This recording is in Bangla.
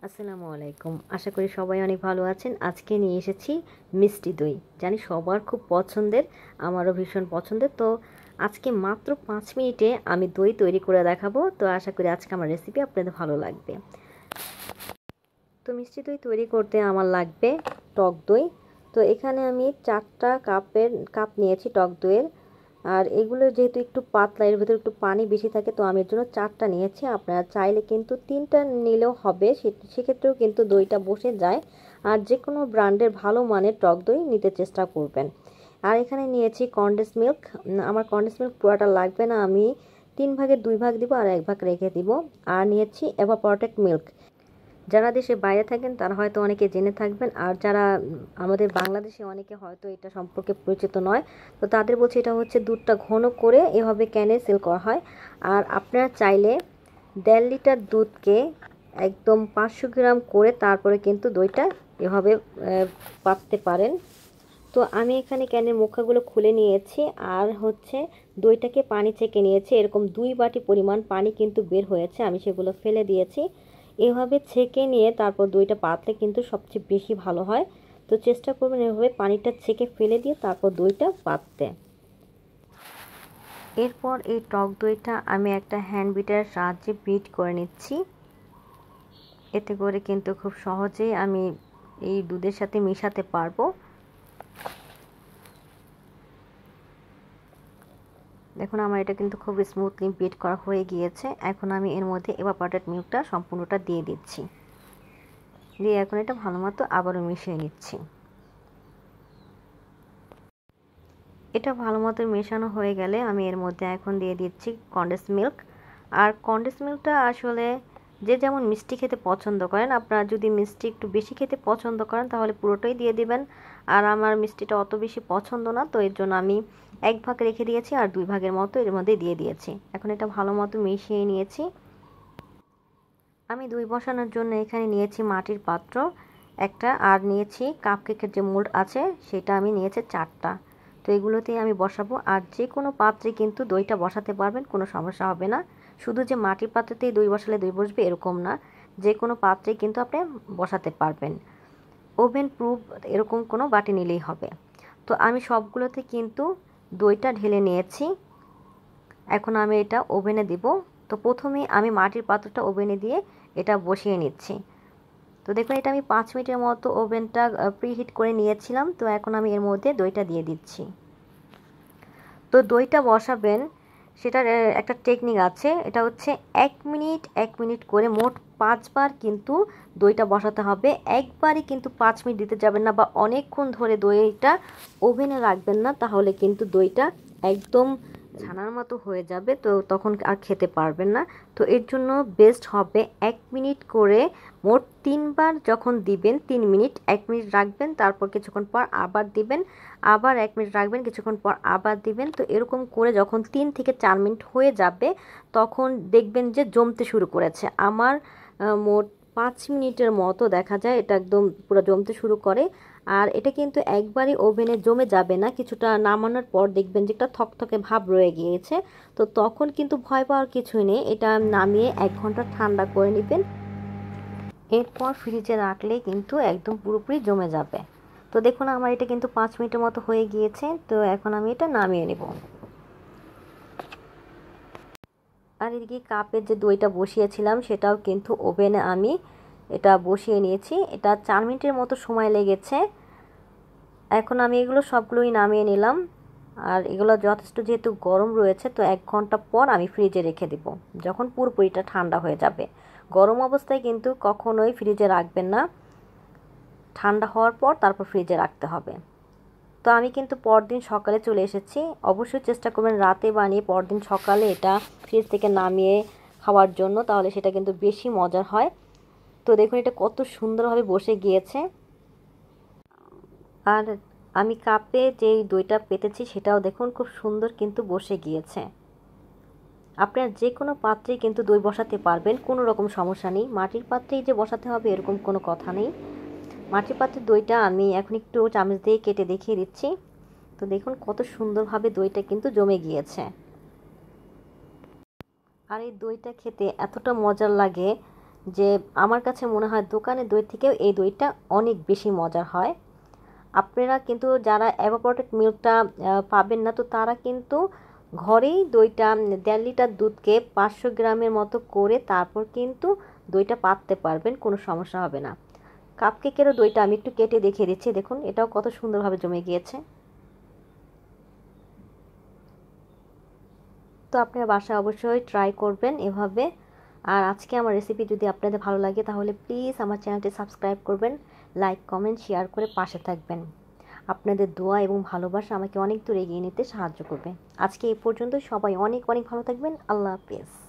আসসালামু আলাইকুম। আশা করি সবাই অনেক ভালো আছেন। আজকে নিয়ে এসেছি মিষ্টি দই। জানি সবার খুব পছন্দের, আমারও ভীষণ পছন্দের। তো আজকে মাত্র 5 মিনিটে আমি দই তৈরি করে দেখাবো। তো আশা করি আজকে আমার রেসিপি আপনাদের ভালো লাগবে। তো মিষ্টি দই তৈরি করতে আমার লাগবে টক দই। তো এখানে আমি 4টা কাপ নিয়েছি টক দইয়ের। আর এগুলো যেহেতু একটু পাতলা, এর ভিতরে একটু পানি বেশি থাকে, তো আমি এর জন্য 4টা নিয়েছি। আপনারা চাইলে কিন্তু 3টা নিলেও হবে, সেক্ষেত্রেও কিন্তু দইটা বসে যায়। আর যে কোনো ব্র্যান্ডের ভালো মানের টক দই নিতে চেষ্টা করবেন। আর এখানে নিয়েছি কনডেন্স মিল্ক। আমার কনডেন্স মিল্ক পুরোটা লাগবে না, আমি 3 ভাগের 2 ভাগ দিব আর 1 ভাগ রেখে দিব। আর নিয়েছি এভাপোরেটেড মিল্ক। যারা দেশের বাইরে থাকেন তারা হয়তো অনেকে জেনে থাকবেন, আর যারা আমাদের বাংলাদেশে অনেকে হয়তো এটা সম্পর্কে পরিচিত নয়, তো তাদের বলছে এটা হচ্ছে দুধটা ঘন করে এভাবে ক্যানে সেল করা হয়। আর আপনারা চাইলে 1.5 লিটার দুধকে একদম 500 গ্রাম করে তারপরে কিন্তু দইটা এভাবে পাততে পারেন। তো আমি এখানে ক্যানের মুখাগুলো খুলে নিয়েছি, আর হচ্ছে দইটাকে পানি ছেঁকে নিয়েছি। এরকম 2 বাটি পরিমাণ পানি কিন্তু বের হয়েছে, আমি সেগুলো ফেলে দিয়েছি। এভাবে ছেঁকে নিয়ে তারপর দইটা পাতলে কিন্তু সবচেয়ে বেশি ভালো হয়। তো চেষ্টা করবেন এভাবে পানিটা ছেঁকে ফেলে দিয়ে তারপর দইটা পাততে। এরপর এই টক দইটা আমি একটা হ্যান্ড বিটারের সাহায্যে বিট করে নিচ্ছি। এতে করে কিন্তু খুব সহজেই আমি এই দুধের সাথে মিশাতে পারবো। দেখুন আমার এটা কিন্তু খুব স্মুথলি বিট করা হয়ে গিয়েছে। এখন আমি এর মধ্যে এভাপোরেটেড মিল্কটা সম্পূর্ণটা দিয়ে দিচ্ছি। দিয়ে এখন এটা ভালো মতো আবারও মিশিয়ে নিচ্ছি। এটা ভালো মতো মেশানো হয়ে গেলে আমি এর মধ্যে এখন দিয়ে দিচ্ছি কনডেন্স মিল্ক। আর কনডেন্স মিল্কটা আসলে যে যেমন মিষ্টি খেতে পছন্দ করেন, আপনারা যদি মিষ্টি একটু বেশি খেতে পছন্দ করেন তাহলে পুরোটাই দিয়ে দিবেন। আর আমার মিষ্টিটা অত বেশি পছন্দ না, তো এর জন্য আমি 1 ভাগ রেখে দিয়েছি আর 2 ভাগের মতো এর মধ্যে দিয়ে দিয়েছি। এখন এটা ভালো মতো মিশিয়ে নিয়েছি। আমি দই বসানোর জন্য এখানে নিয়েছি মাটির পাত্র একটা, আর নিয়েছি কাপকেকের যে মোল্ড আছে সেটা আমি নিয়েছি 4টা। তো এগুলোতেই আমি বসাবো। আর যে কোনো পাত্রে কিন্তু দইটা বসাতে পারবেন, কোনো সমস্যা হবে না। শুধু যে মাটির পাত্রতেই দই বসালে দই বসবে এরকম না, যে কোনো পাত্রে কিন্তু আপনি বসাতে পারবেন। ওভেন প্রুফ এরকম কোনো বাটি নিলেই হবে। তো আমি সবগুলোতে কিন্তু দইটা ঢেলে নিয়েছি। এখন আমি এটা ওভেনে দিব। তো প্রথমে আমি মাটির পাত্রটা ওভেনে দিয়ে এটা বসিয়ে নিচ্ছি। তো দেখুন এটা আমি 5 মিনিটের মতো ওভেনটা প্রিহিট করে নিয়েছিলাম। তো এখন আমি এর মধ্যে দইটা দিয়ে দিচ্ছি। তো দইটা বসাবেন সেটার একটা টেকনিক আছে, এটা হচ্ছে 1 মিনিট 1 মিনিট করে মোট 5 বার কিন্তু দইটা বসাতে হবে। একবারই কিন্তু 5 মিনিট দিতে যাবেন না, বা অনেকক্ষণ ধরে দইটা ওভেনে রাখবেন না, তাহলে কিন্তু দইটা একদম ছানার মতো হয়ে যাবে, তো তখন আর খেতে পারবেন না। তো এর জন্য বেস্ট হবে 1 মিনিট করে মোট 3 বার যখন দিবেন, 3 মিনিট 1 মিনিট রাখবেন, তারপর কিছুক্ষণ পর আবার দিবেন, আবার 1 মিনিট রাখবেন, কিছুক্ষণ পর আবার দিবেন। তো এরকম করে যখন 3 থেকে 4 মিনিট হয়ে যাবে তখন দেখবেন যে জমতে শুরু করেছে। আমার মোট 5 মিনিটের মতো দেখা যায় এটা একদম পুরো জমতে শুরু করে। আর এটা কিন্তু একবারই ওভেনে জমে যাবে না, কিছুটা নামানোর পর দেখবেন যে একটা থকথকে ভাব রয়ে গিয়েছে। তো তখন কিন্তু ভয় পাওয়ার কিছুই নেই, এটা নামিয়ে 1 ঘন্টা ঠান্ডা করে নেবেন। এরপর ফ্রিজে রাখলে কিন্তু একদম পুরোপুরি জমে যাবে। তো দেখুন আমার এটা কিন্তু 5 মিনিটের মতো হয়ে গিয়েছে। তো এখন আমি এটা নামিয়ে নেব। আর এদিকে কাপের যে দইটা বসিয়েছিলাম সেটাও কিন্তু ওভেনে আমি এটা বসিয়ে নিয়েছি। এটা 4 মিনিটের মতো সময় লেগেছে। এখন আমি এগুলো সবগুলোই নামিয়ে নিলাম। আর এগুলো যথেষ্ট যেহেতু গরম রয়েছে, তো 1 ঘন্টা পর আমি ফ্রিজে রেখে দেব, যখন পুরোপুরিটা ঠান্ডা হয়ে যাবে। গরম অবস্থায় কিন্তু কখনোই ফ্রিজে রাখবেন না, ঠান্ডা হওয়ার পর তারপর ফ্রিজে রাখতে হবে। তো আমি কিন্তু পরদিন সকালে চলে এসেছি। অবশ্যই চেষ্টা করবেন রাতে বানিয়ে পরদিন সকালে এটা ফ্রিজ থেকে নামিয়ে খাওয়ার জন্য, তাহলে সেটা কিন্তু বেশি মজার হয়। তো দেখুন এটা কত সুন্দরভাবে বসে গিয়েছে। আর আমি কাপে যেই দইটা পেতেছি সেটাও দেখুন খুব সুন্দর কিন্তু বসে গিয়েছে। আপনার যে কোনো পাত্রেই কিন্তু দই বসাতে পারবেন, কোনো রকম সমস্যা নেই। মাটির পাত্রেই যে বসাতে হবে এরকম কোনো কথা নেই। মাটির পাত্রের দইটা আমি এখন একটু চামচ দিয়ে কেটে দেখিয়ে দিচ্ছি। তো দেখুন কত সুন্দরভাবে দইটা কিন্তু জমে গিয়েছে। আর এই দইটা খেতে এতটা মজার লাগে যে আমার কাছে মনে হয় দোকানের দই থেকেও এই দইটা অনেক বেশি মজার হয়। আপনারা কিন্তু যারা এভাপোরেটেড মিল্কটা পাবেন না, তো তারা কিন্তু ঘরেই দইটা 1.5 লিটার দুধকে 500 গ্রামের মতো করে তারপর কিন্তু দইটা পাততে পারবেন, কোনো সমস্যা হবে না। কাপকেকেরও দইটা আমি একটু কেটে দেখিয়ে দিচ্ছি, দেখুন এটাও কত সুন্দরভাবে জমে গিয়েছে। তো আপনারা বাসায় অবশ্যই ট্রাই করবেন এভাবে। আর আজকে আমার রেসিপি যদি আপনাদের ভালো লাগে তাহলে প্লিজ আমার চ্যানেলটি সাবস্ক্রাইব করবেন, লাইক কমেন্ট শেয়ার করে পাশে থাকবেন। আপনাদের দোয়া এবং ভালোবাসা আমাকে অনেক দূর এগিয়ে নিতে সাহায্য করবে। আজকে এই পর্যন্ত, সবাই অনেক অনেক ভালো থাকবেন। আল্লাহ হাফেজ।